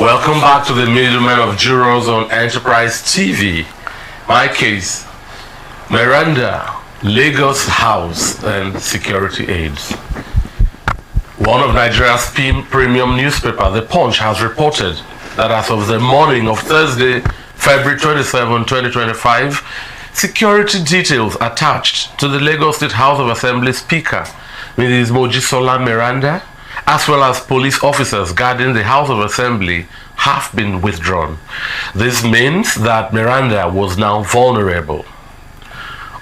Welcome back to the Middlemen of Jurors on Enterprise TV. My case, Meranda, Lagos House and Security Aids. One of Nigeria's premium newspaper, The Punch, has reported that as of the morning of Thursday, February 27, 2025, security details attached to the Lagos State House of Assembly Speaker, Mrs. Mojisola Meranda, as well as police officers guarding the House of Assembly, have been withdrawn. This means that Meranda was now vulnerable.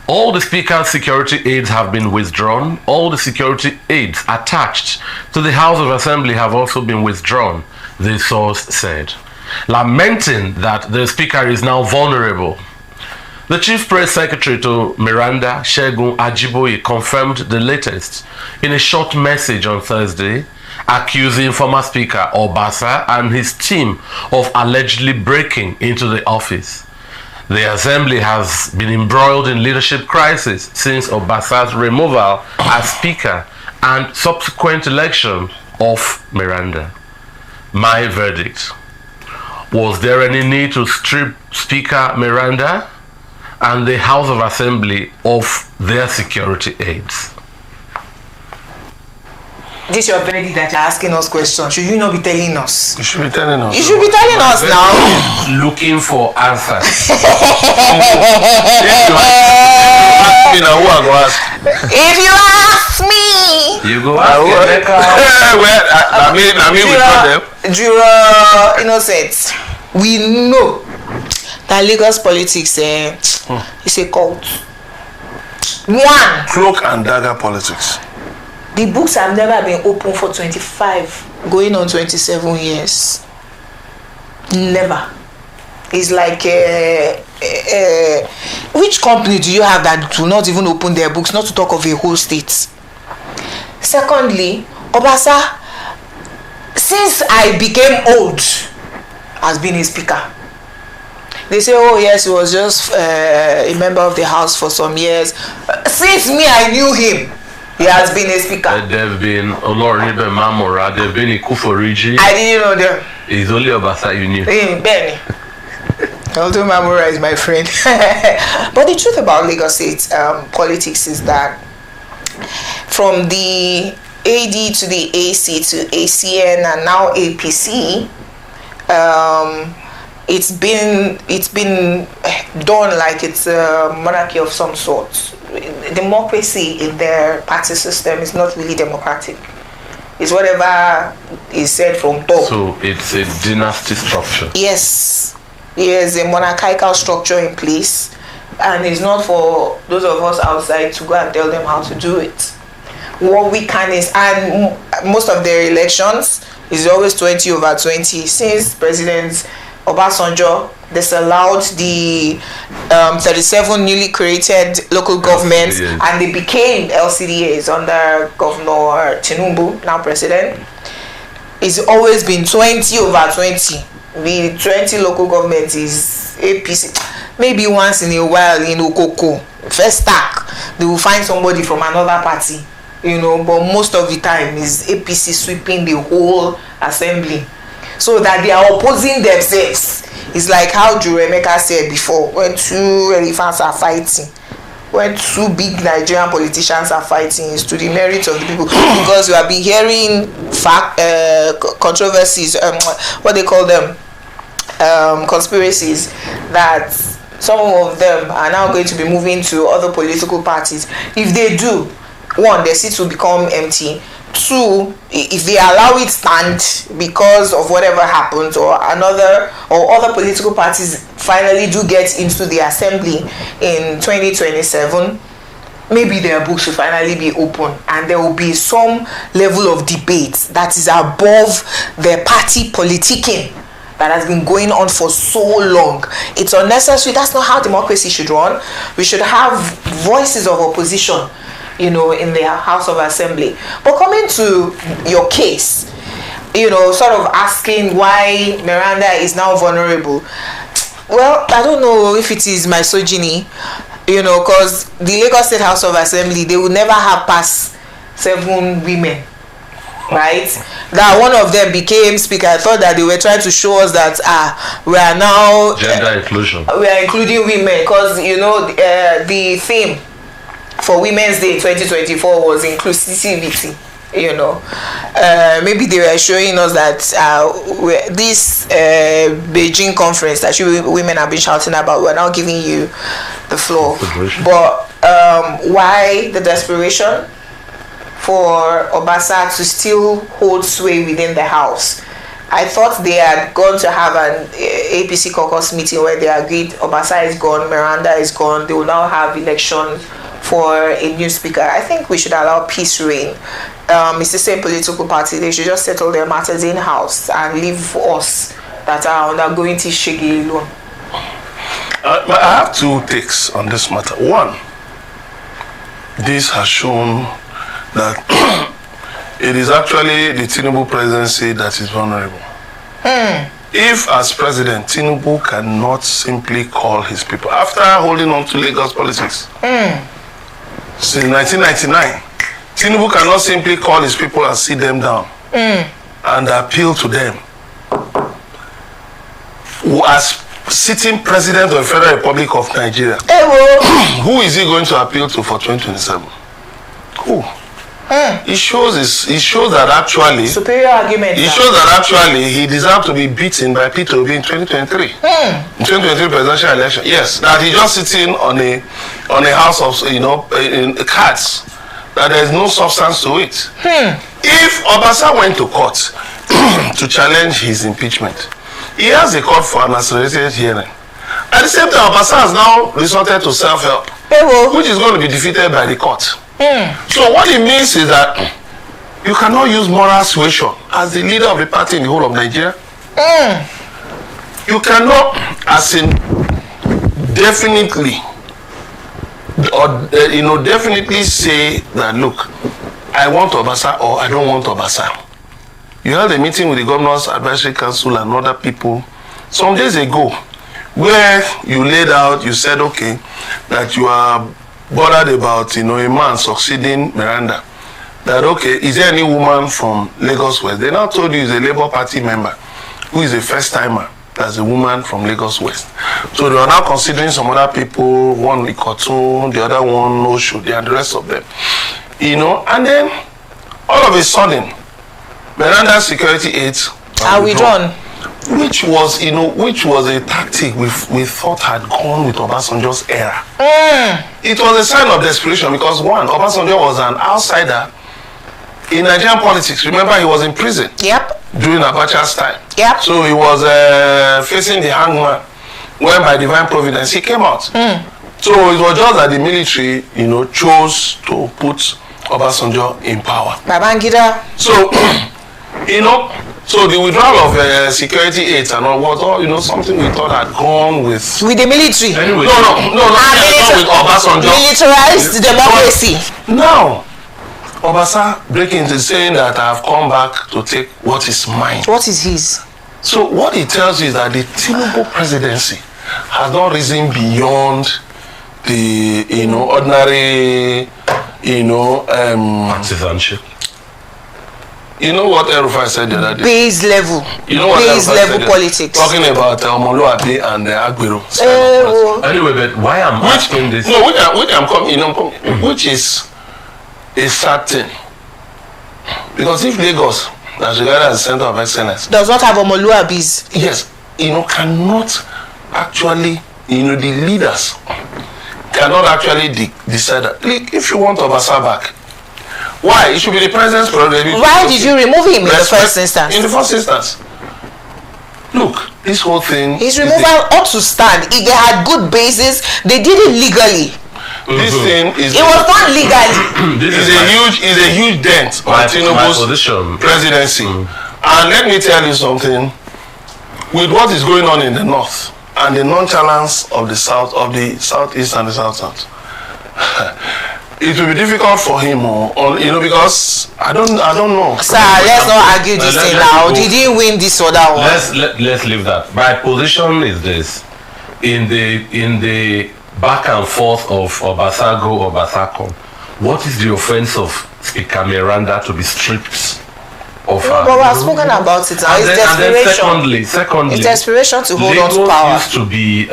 All the Speaker's security aids have been withdrawn. All the security aids attached to the House of Assembly have also been withdrawn, the source said, lamenting that the Speaker is now vulnerable. The Chief Press Secretary to Meranda, Segun Ajiboye, confirmed the latest in a short message on Thursday, accusing former Speaker Obasa and his team of allegedly breaking into the office. The Assembly has been embroiled in leadership crisis since Obasa's removal as Speaker and subsequent election of Meranda. My verdict: was there any need to strip Speaker Meranda and the House of Assembly of their security aids? This is your verdict that you're asking us questions. Should you not be telling us? You should be telling us. You should be telling us now. Looking for answers. If you ask me, You go ask Juror Innocent, we know that Lagos politics is a cult. One. Cloak and dagger politics. The books have never been open for 25, going on 27 years. Never. It's like, which company do you have that do not even open their books, not to talk of a whole state? Secondly, Obasa, since I became old, has been a speaker. They say, oh yes, he was just a member of the house for some years. Since me, I knew him. He has been a speaker. There have been Oloribe Mamora, there have been Ikuforiji. I didn't know them. It's only Obasa you knew. Benny. Although Mamora is my friend. But the truth about Lagos State politics is that from the AD to the AC to ACN and now APC, it's been done like it's a monarchy of some sort. Democracy in their party system is not really democratic. It's whatever is said from top. So it's a dynasty structure. Yes, there's a monarchical structure in place, and it's not for those of us outside to go and tell them how to do it. What we can is, and most of their elections is always 20/20. Since President Obasanjo disallowed the 37 newly created local governments, and they became LCDAs under Governor Tinubu, now President. It's always been 20/20. The 20 local governments is APC. Maybe once in a while in Okoko, first stack, they will find somebody from another party, but most of the time is APC sweeping the whole assembly. So that they are opposing themselves. It's like how Juremeka said before, when two elephants are fighting, when two big Nigerian politicians are fighting, it's to the merit of the people. Because we have been hearing controversies, what they call them, conspiracies, that some of them are now going to be moving to other political parties. If they do, one, their seats will become empty. Two, if they allow it stand because of whatever happens, or other political parties finally do get into the assembly in 2027, maybe their books will finally be open, and there will be some level of debate that is above the party politicking that has been going on for so long. It's unnecessary. That's not how democracy should run. We should have voices of opposition, in the House of Assembly. But coming to your case, sort of asking why Meranda is now vulnerable. Well, I don't know if it is misogyny, because the Lagos State House of Assembly, they will never have past 7 women right? That one of them became speaker. I thought that they were trying to show us that we are now gender inclusion. We are including women because the theme for Women's Day 2024 was inclusivity. Maybe they were showing us that this Beijing conference that women have been shouting about, we're now giving you the floor. But why the desperation for Obasa to still hold sway within the house? I thought they had gone to have an APC caucus meeting where they agreed Obasa is gone, Meranda is gone, they will now have elections for a new speaker. I think we should allow peace reign. It's the same political party. They should just settle their matters in-house and leave us that are undergoing Tishigi alone. I have two takes on this matter. One, this has shown that it is actually the Tinubu presidency that is vulnerable. If, as president, Tinubu cannot simply call his people, after holding on to Lagos politics, since 1999, Tinubu cannot simply call his people and sit them down and appeal to them. As sitting president of the Federal Republic of Nigeria, who is he going to appeal to for 2027? Who? It shows that actually superior argument. It shows that actually he deserved to be beaten by Peter Obi in 2023. In 2023 presidential election. Yes, that he just sitting on a house of in cards. That there is no substance to it. If Obasa went to court to challenge his impeachment, he has a court for an accelerated hearing. At the same time, Obasa has now resorted to self-help, which is going to be defeated by the court. So what it means is that you cannot use moral suasion as the leader of the party in the whole of Nigeria. You cannot, as in definitely, or definitely say that, look, I want Obasa or I don't want Obasa. You held a meeting with the Governor's Advisory Council and other people some days ago where you laid out, you said, okay, that you are bothered about, a man succeeding Meranda. That, okay, is there any woman from Lagos West? They now told you is a Labour Party member who is a first-timer. That's a woman from Lagos West. So they are now considering some other people, one Ikotun, the other one Oshodi, and the rest of them. And then all of a sudden, Meranda's security aides are withdrawn. Which was a tactic we thought had gone with Obasanjo's era. It was a sign of desperation because one, Obasanjo was an outsider in Nigerian politics. Remember, he was in prison. Yep. During Abacha's time. Yep. So he was facing the hangman when by divine providence he came out. So it was just that the military, chose to put Obasanjo in power. Babangida. So, so the withdrawal of security aids and all was all, something we thought had gone with the military. Anyway, no, with Obasanjo. Militarized democracy. Now, Obasa breaking into saying that I have come back to take what is mine. What is his? So what it tells you is that the Tinubu presidency has not risen beyond the ordinary partisanship. You know what Erufai said the other day? Base level. Base level politics. Talking about Omoluabi and Agbero. Anyway, but why I'm asking this? No, which is a sad thing. Because if Lagos, as regarded as the center of excellence, does not have Omoluabis. Yes, cannot actually, the leaders cannot actually decide that. If you want Obasa back, why? It should be the president's prerogative. Why did you remove him in the first instance? In the first instance. Look, this whole thing. His removal ought to stand. If they had good basis, they did it legally. This thing is. It was not legally. This is a huge dent on Tinubu's presidency. And let me tell you something. With what is going on in the north and the nonchalance of the south, of the southeast and the south, it will be difficult for him, because I don't know. Sir, let's not argue this thing now. Did he win this or that one? Let's leave that. My position is this: in the back and forth of Obasako, what is the offense of Speaker Meranda to be stripped offer. No, but we have spoken about it now. It's desperation. And then secondly, it's desperation to hold on to Lagos power. used to be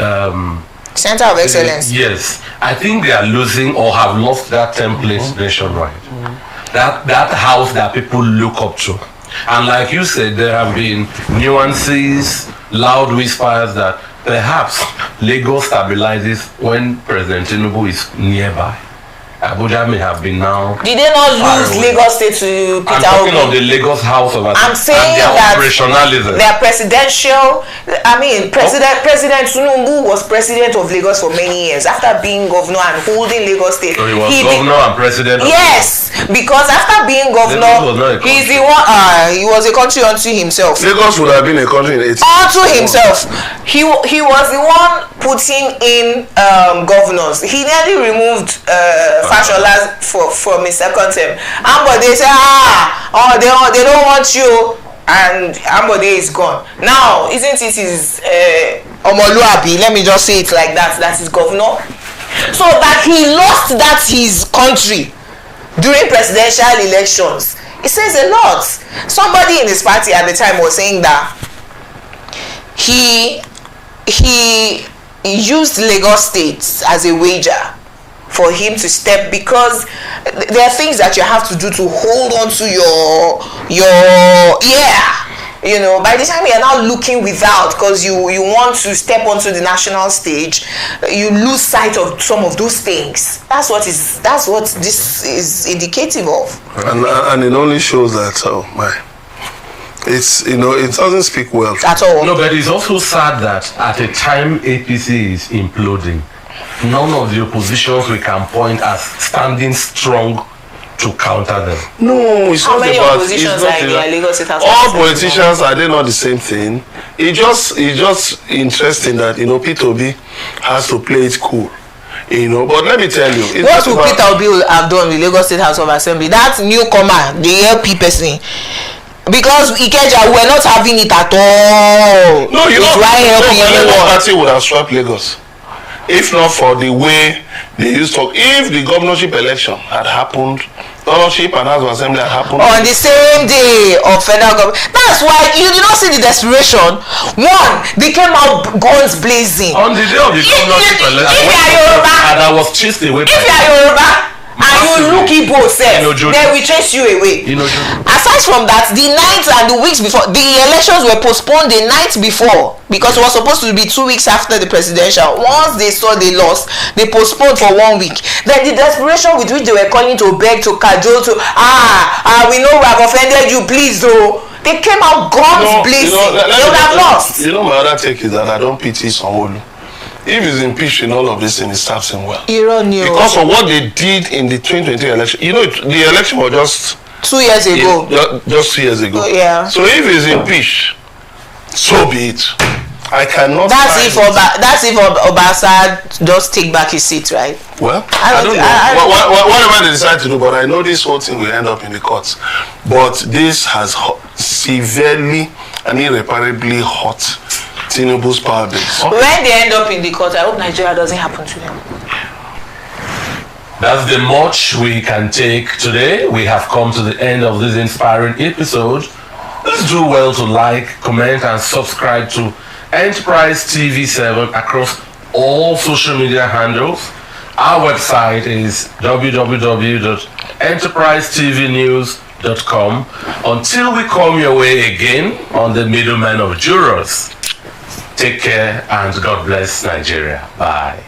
Center of excellence. Yes, I think they are losing or have lost that template nationwide. That house that people look up to. And like you said, there have been nuances, loud whispers that perhaps Lagos stabilizes when President Tinubu is nearby. Abuja may have been now. Did they not lose Lagos State to Peter I'm talking Obi? of the Lagos House of Assembly. I'm saying and their that operationalism. their presidential, President Tinubu was president of Lagos for many years after being governor and holding Lagos State. So he was governor and president. Yes, because after being governor, he's the one. He was a country unto himself. Lagos would have been a country in 18. Unto himself, he was the one putting in governors. He nearly removed Fashola from his second term. But they say, they don't want you, and Ambode is gone. Now, isn't it his Omoluabi? Let me just say it like that. That is governor. So that he lost that his country during presidential elections. It says a lot. Somebody in his party at the time was saying that he used Lagos State as a wager for him to step, because there are things that you have to do to hold on to your by the time you're now looking without, because you want to step onto the national stage, you lose sight of some of those things. That's what this is indicative of. And it only shows that it doesn't speak well at all. No, but it's also sad that at a time APC is imploding, none of the oppositions we can point as standing strong to counter them. No, it's How not many about. oppositions are in Lagos State House? All politicians, are they not the same thing? It's just interesting that Peter Obi has to play it cool. But let me tell you, what will Peter Obi have done with Lagos State House of Assembly? That newcomer, the LP person. Because Ikeja, we're not having it at all. No, Labour Party would have swept Lagos if not for the way they used to. If the governorship election had happened, governorship and House of Assembly had happened on the same day of federal government, that's why you did not see the desperation. One, they came out guns blazing on the day of the governorship election, and I was chased away. If you are Yoruba and you look Igbo self, then we chase you away. Aside from that, the night and the weeks before, the elections were postponed the night before, because it was supposed to be 2 weeks after the presidential. Once they saw they lost, they postponed for 1 week. Then the desperation with which they were calling to beg, to cajole, to we know we have offended you, please though. They came out guns blazing. They would have lost. My other take is that I don't pity Sanwo-Olu. If he's impeached in all of this thing, it serves him well. Because of what they did in the 2020 election. The election was just 2 years ago. Just 2 years ago. Yeah. So if he's impeached, so be it. I cannot. That's if Obasa just take back his seat, right? Well, I don't know. Whatever they decide to do, but I know this whole thing will end up in the courts. But this has severely and irreparably hurt Tinubu's power base. When they end up in the court, I hope Nigeria doesn't happen to them. That's the much we can take today. We have come to the end of this inspiring episode. Please do well to like, comment, and subscribe to Enterprise TV 7 across all social media handles. Our website is www.enterprisetvnews.com. Until we come your way again on the Middleman of Jurors, take care and God bless Nigeria. Bye.